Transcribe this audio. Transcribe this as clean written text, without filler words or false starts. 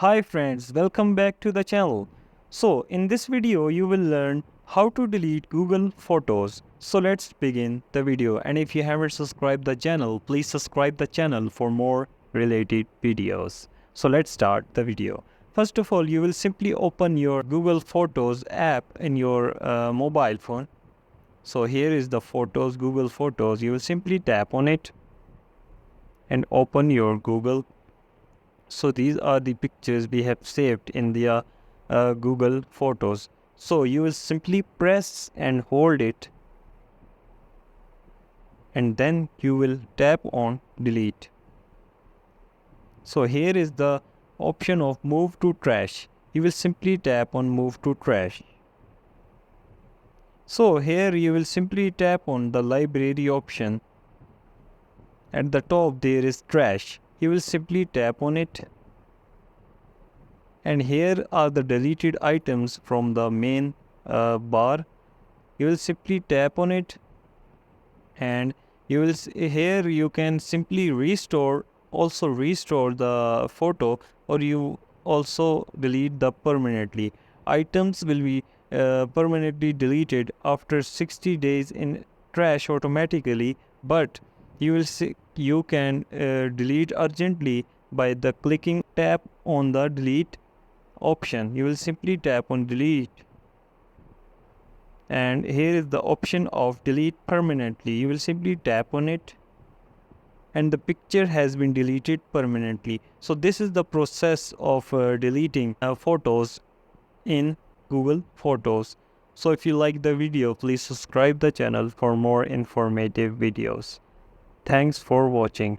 Hi friends, welcome back to the channel. So in this video you will learn how to delete Google Photos. So let's begin the video, and if you haven't subscribed the channel, please subscribe the channel for more related videos. So let's start the video. First of all, you will simply open your Google Photos app in your mobile phone. So here is the Photos, Google Photos. You will simply tap on it and open your Google. So these are the pictures we have saved in the Google Photos. So you will simply press and hold it, and then you will tap on delete. So here is the option of move to trash. You will simply tap on move to trash. So here you will simply tap on the library option. At the top there is trash. You will simply tap on it. And here are the deleted items from the main bar. You will simply tap on it, and you will here you can simply restore the photo, or you also delete the permanently. Items will be permanently deleted after 60 days in trash automatically, but you can delete urgently by the clicking tap on the delete option. You will simply tap on delete, and here is the option of delete permanently. You will simply tap on it, and the picture has been deleted permanently. So this is the process of deleting photos in Google Photos. So if you like the video, please subscribe the channel for more informative videos. Thanks for watching.